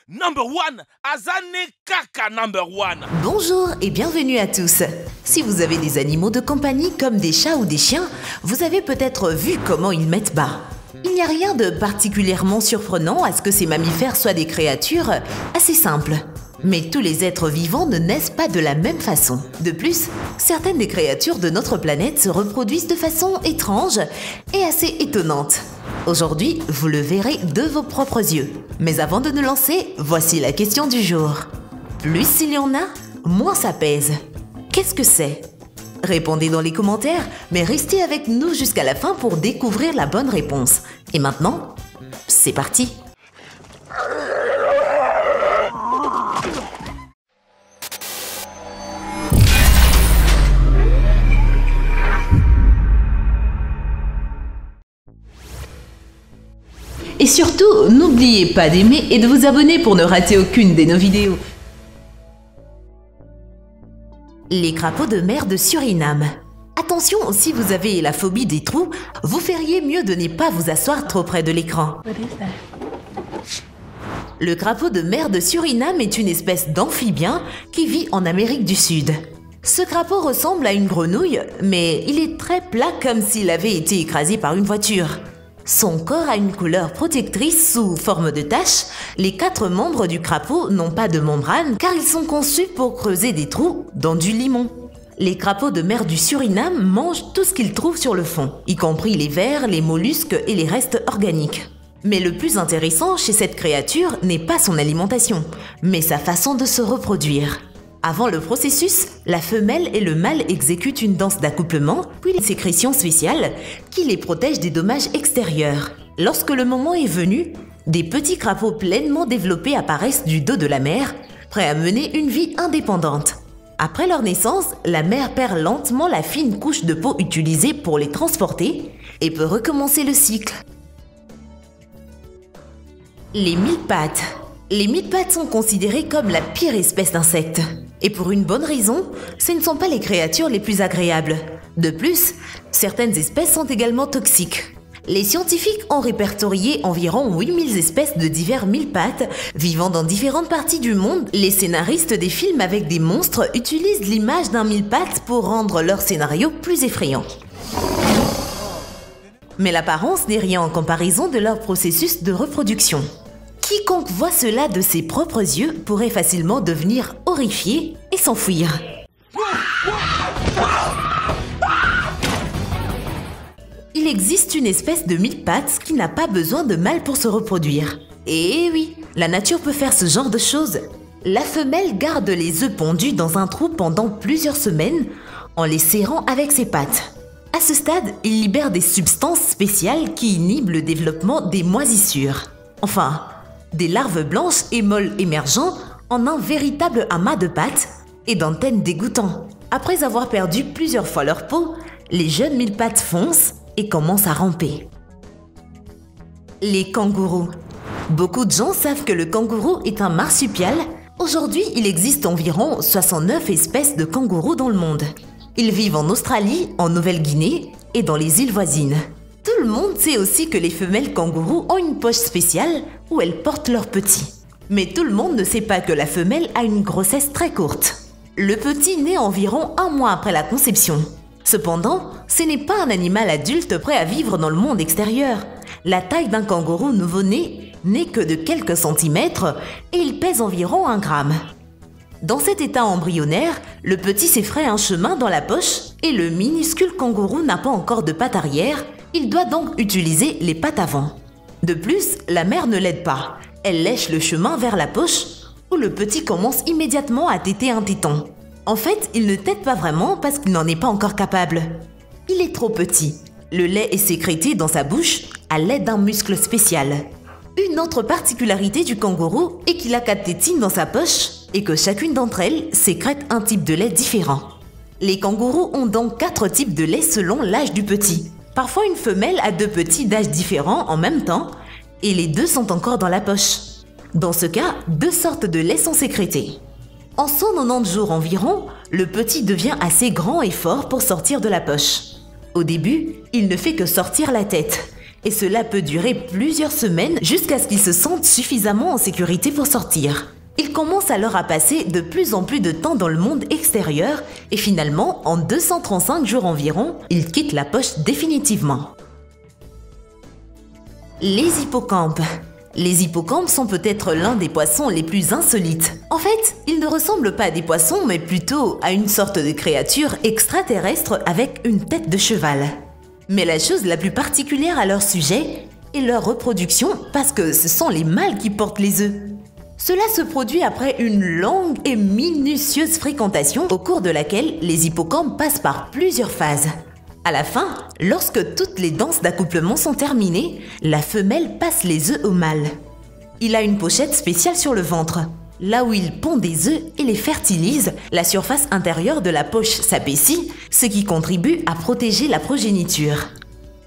Number one, Azane Kaka number one. Bonjour et bienvenue à tous. Si vous avez des animaux de compagnie comme des chats ou des chiens, vous avez peut-être vu comment ils mettent bas. Il n'y a rien de particulièrement surprenant à ce que ces mammifères soient des créatures assez simples. Mais tous les êtres vivants ne naissent pas de la même façon. De plus, certaines des créatures de notre planète se reproduisent de façon étrange et assez étonnante. Aujourd'hui, vous le verrez de vos propres yeux. Mais avant de nous lancer, voici la question du jour. Plus il y en a, moins ça pèse. Qu'est-ce que c'est? Répondez dans les commentaires, mais restez avec nous jusqu'à la fin pour découvrir la bonne réponse. Et maintenant, c'est parti! Et surtout, n'oubliez pas d'aimer et de vous abonner pour ne rater aucune de nos vidéos. Les crapauds de mer de Suriname. Attention, si vous avez la phobie des trous, vous feriez mieux de ne pas vous asseoir trop près de l'écran. Le crapaud de mer de Suriname est une espèce d'amphibien qui vit en Amérique du Sud. Ce crapaud ressemble à une grenouille, mais il est très plat comme s'il avait été écrasé par une voiture. Son corps a une couleur protectrice sous forme de tache. Les 4 membres du crapaud n'ont pas de membrane car ils sont conçus pour creuser des trous dans du limon. Les crapauds de mer du Suriname mangent tout ce qu'ils trouvent sur le fond, y compris les vers, les mollusques et les restes organiques. Mais le plus intéressant chez cette créature n'est pas son alimentation, mais sa façon de se reproduire. Avant le processus, la femelle et le mâle exécutent une danse d'accouplement, puis les sécrétions spéciales qui les protègent des dommages extérieurs. Lorsque le moment est venu, des petits crapauds pleinement développés apparaissent du dos de la mère, prêts à mener une vie indépendante. Après leur naissance, la mère perd lentement la fine couche de peau utilisée pour les transporter et peut recommencer le cycle. Les mille-pattes. Les mille-pattes sont considérées comme la pire espèce d'insectes. Et pour une bonne raison, ce ne sont pas les créatures les plus agréables. De plus, certaines espèces sont également toxiques. Les scientifiques ont répertorié environ 8000 espèces de divers mille-pattes vivant dans différentes parties du monde. Les scénaristes des films avec des monstres utilisent l'image d'un mille-pattes pour rendre leur scénario plus effrayant. Mais l'apparence n'est rien en comparaison de leur processus de reproduction. Quiconque voit cela de ses propres yeux pourrait facilement devenir horrifié et s'enfuir. Il existe une espèce de mille-pattes qui n'a pas besoin de mâle pour se reproduire. Et oui, la nature peut faire ce genre de choses. La femelle garde les œufs pondus dans un trou pendant plusieurs semaines en les serrant avec ses pattes. À ce stade, il libère des substances spéciales qui inhibent le développement des moisissures. Enfin, des larves blanches et molles émergeant en un véritable amas de pattes et d'antennes dégoûtants. Après avoir perdu plusieurs fois leur peau, les jeunes mille-pattes foncent et commencent à ramper. Les kangourous. Beaucoup de gens savent que le kangourou est un marsupial. Aujourd'hui, il existe environ 69 espèces de kangourous dans le monde. Ils vivent en Australie, en Nouvelle-Guinée et dans les îles voisines. Tout le monde sait aussi que les femelles kangourous ont une poche spéciale où elles portent leurs petits. Mais tout le monde ne sait pas que la femelle a une grossesse très courte. Le petit naît environ 1 mois après la conception. Cependant, ce n'est pas un animal adulte prêt à vivre dans le monde extérieur. La taille d'un kangourou nouveau-né n'est que de quelques centimètres et il pèse environ 1 gramme. Dans cet état embryonnaire, le petit s'effraie un chemin dans la poche et le minuscule kangourou n'a pas encore de pattes arrière. Il doit donc utiliser les pattes avant. De plus, la mère ne l'aide pas. Elle lèche le chemin vers la poche où le petit commence immédiatement à téter un téton. En fait, il ne tète pas vraiment parce qu'il n'en est pas encore capable. Il est trop petit. Le lait est sécrété dans sa bouche à l'aide d'un muscle spécial. Une autre particularité du kangourou est qu'il a 4 tétines dans sa poche et que chacune d'entre elles sécrète un type de lait différent. Les kangourous ont donc 4 types de lait selon l'âge du petit. Parfois, une femelle a 2 petits d'âge différents en même temps et les 2 sont encore dans la poche. Dans ce cas, 2 sortes de lait sont sécrétés. En 190 jours environ, le petit devient assez grand et fort pour sortir de la poche. Au début, il ne fait que sortir la tête. Et cela peut durer plusieurs semaines jusqu'à ce qu'ils se sentent suffisamment en sécurité pour sortir. Ils commencent alors à passer de plus en plus de temps dans le monde extérieur et finalement, en 235 jours environ, ils quittent la poche définitivement. Les hippocampes. Les hippocampes sont peut-être l'un des poissons les plus insolites. En fait, ils ne ressemblent pas à des poissons, mais plutôt à une sorte de créature extraterrestre avec une tête de cheval. Mais la chose la plus particulière à leur sujet est leur reproduction, parce que ce sont les mâles qui portent les œufs. Cela se produit après une longue et minutieuse fréquentation au cours de laquelle les hippocampes passent par plusieurs phases. À la fin, lorsque toutes les danses d'accouplement sont terminées, la femelle passe les œufs au mâle. Il a une pochette spéciale sur le ventre. Là où il pond des œufs et les fertilise, la surface intérieure de la poche s'apaissit, ce qui contribue à protéger la progéniture.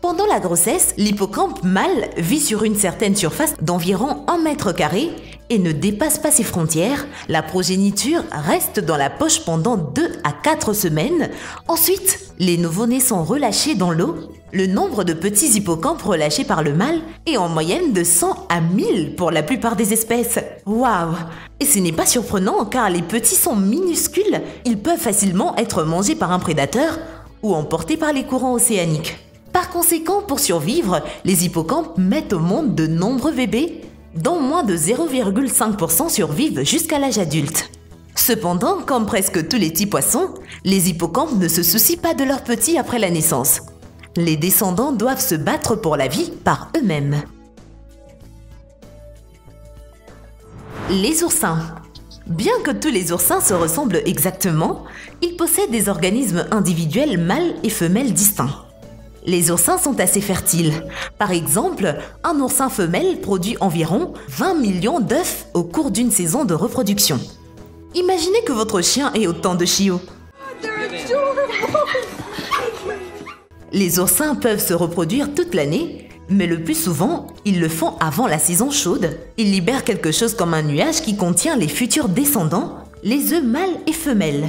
Pendant la grossesse, l'hippocampe mâle vit sur une certaine surface d'environ 1 mètre carré et ne dépasse pas ses frontières. La progéniture reste dans la poche pendant 2 à 4 semaines. Ensuite, les nouveau-nés sont relâchés dans l'eau. Le nombre de petits hippocampes relâchés par le mâle est en moyenne de 100 à 1000 pour la plupart des espèces. Waouh! Et ce n'est pas surprenant car les petits sont minuscules. Ils peuvent facilement être mangés par un prédateur ou emportés par les courants océaniques. Par conséquent, pour survivre, les hippocampes mettent au monde de nombreux bébés, dont moins de 0,5% survivent jusqu'à l'âge adulte. Cependant, comme presque tous les petits poissons, les hippocampes ne se soucient pas de leurs petits après la naissance. Les descendants doivent se battre pour la vie par eux-mêmes. Les oursins. Bien que tous les oursins se ressemblent exactement, ils possèdent des organismes individuels mâles et femelles distincts. Les oursins sont assez fertiles. Par exemple, un oursin femelle produit environ 20 millions d'œufs au cours d'une saison de reproduction. Imaginez que votre chien ait autant de chiots. Les oursins peuvent se reproduire toute l'année, mais le plus souvent, ils le font avant la saison chaude. Ils libèrent quelque chose comme un nuage qui contient les futurs descendants, les œufs mâles et femelles.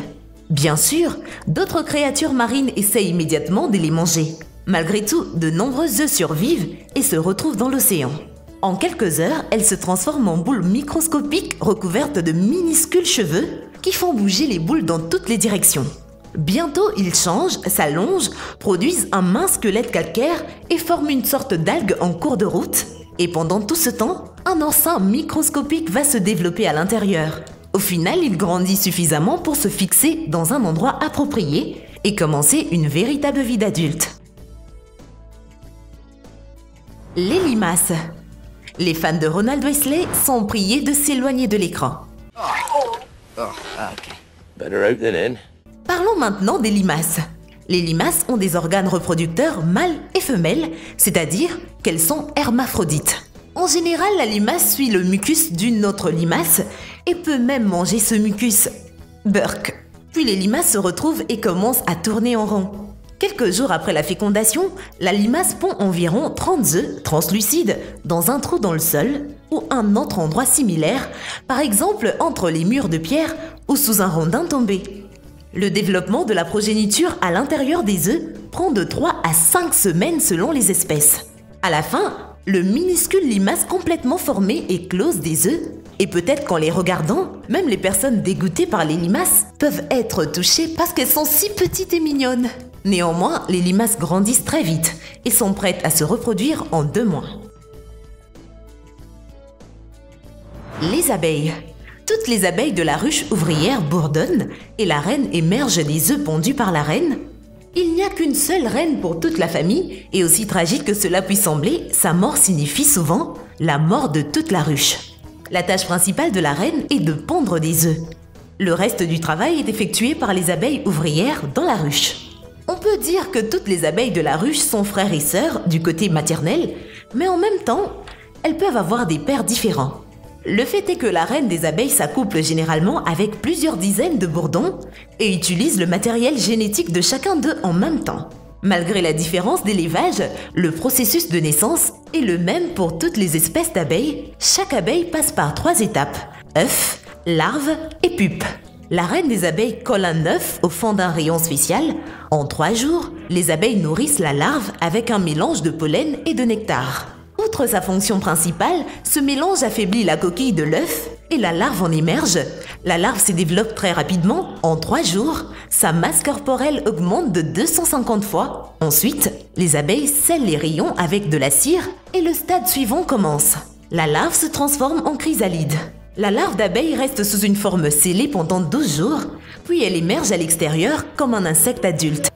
Bien sûr, d'autres créatures marines essayent immédiatement de les manger. Malgré tout, de nombreux œufs survivent et se retrouvent dans l'océan. En quelques heures, elles se transforment en boules microscopiques recouvertes de minuscules cheveux qui font bouger les boules dans toutes les directions. Bientôt, ils changent, s'allongent, produisent un mince squelette calcaire et forment une sorte d'algue en cours de route. Et pendant tout ce temps, un oursin microscopique va se développer à l'intérieur. Au final, il grandit suffisamment pour se fixer dans un endroit approprié et commencer une véritable vie d'adulte. Les limaces. Les fans de Ronald Weasley sont priés de s'éloigner de l'écran. Better out than in. Parlons maintenant des limaces. Les limaces ont des organes reproducteurs mâles et femelles, c'est-à-dire qu'elles sont hermaphrodites. En général, la limace suit le mucus d'une autre limace et peut même manger ce mucus. Burk. Puis les limaces se retrouvent et commencent à tourner en rond. Quelques jours après la fécondation, la limace pond environ 30 œufs translucides dans un trou dans le sol ou un autre endroit similaire, par exemple entre les murs de pierre ou sous un rondin tombé. Le développement de la progéniture à l'intérieur des œufs prend de 3 à 5 semaines selon les espèces. À la fin, le minuscule limace complètement formé éclose des œufs et peut-être qu'en les regardant, même les personnes dégoûtées par les limaces peuvent être touchées parce qu'elles sont si petites et mignonnes. Néanmoins, les limaces grandissent très vite et sont prêtes à se reproduire en 2 mois. Les abeilles. Toutes les abeilles de la ruche ouvrière bourdonnent et la reine émerge des œufs pondus par la reine. Il n'y a qu'une seule reine pour toute la famille et aussi tragique que cela puisse sembler, sa mort signifie souvent la mort de toute la ruche. La tâche principale de la reine est de pondre des œufs. Le reste du travail est effectué par les abeilles ouvrières dans la ruche. On peut dire que toutes les abeilles de la ruche sont frères et sœurs du côté maternel, mais en même temps, elles peuvent avoir des pères différents. Le fait est que la reine des abeilles s'accouple généralement avec plusieurs dizaines de bourdons et utilise le matériel génétique de chacun d'eux en même temps. Malgré la différence d'élevage, le processus de naissance est le même pour toutes les espèces d'abeilles. Chaque abeille passe par 3 étapes: œuf, larve et pupe. La reine des abeilles colle un œuf au fond d'un rayon spécial. En 3 jours, les abeilles nourrissent la larve avec un mélange de pollen et de nectar. Outre sa fonction principale, ce mélange affaiblit la coquille de l'œuf et la larve en émerge. La larve se développe très rapidement. En 3 jours, sa masse corporelle augmente de 250 fois. Ensuite, les abeilles scellent les rayons avec de la cire et le stade suivant commence. La larve se transforme en chrysalide. La larve d'abeille reste sous une forme scellée pendant 12 jours, puis elle émerge à l'extérieur comme un insecte adulte.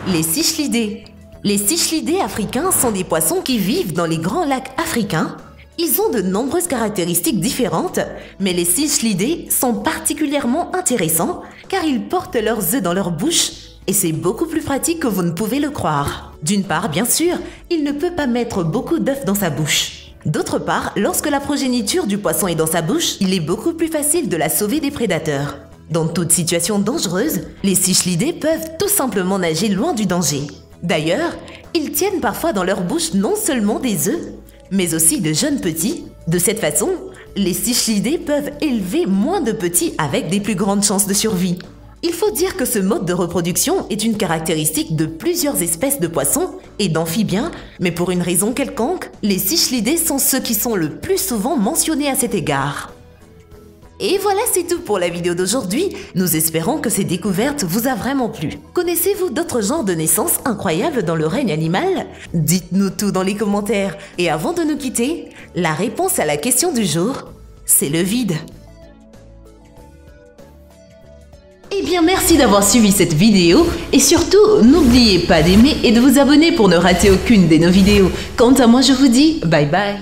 Les cichlidés. Les cichlidés africains sont des poissons qui vivent dans les grands lacs africains. Ils ont de nombreuses caractéristiques différentes, mais les cichlidés sont particulièrement intéressants car ils portent leurs œufs dans leur bouche et c'est beaucoup plus pratique que vous ne pouvez le croire. D'une part, bien sûr, il ne peut pas mettre beaucoup d'œufs dans sa bouche. D'autre part, lorsque la progéniture du poisson est dans sa bouche, il est beaucoup plus facile de la sauver des prédateurs. Dans toute situation dangereuse, les cichlidés peuvent tout simplement nager loin du danger. D'ailleurs, ils tiennent parfois dans leur bouche non seulement des œufs, mais aussi de jeunes petits. De cette façon, les cichlidés peuvent élever moins de petits avec des plus grandes chances de survie. Il faut dire que ce mode de reproduction est une caractéristique de plusieurs espèces de poissons et d'amphibiens, mais pour une raison quelconque, les cichlidés sont ceux qui sont le plus souvent mentionnés à cet égard. Et voilà, c'est tout pour la vidéo d'aujourd'hui. Nous espérons que ces découvertes vous a vraiment plu. Connaissez-vous d'autres genres de naissances incroyables dans le règne animal? Dites-nous tout dans les commentaires. Et avant de nous quitter, la réponse à la question du jour, c'est le vide. Eh bien, merci d'avoir suivi cette vidéo et surtout, n'oubliez pas d'aimer et de vous abonner pour ne rater aucune de nos vidéos. Quant à moi, je vous dis bye bye.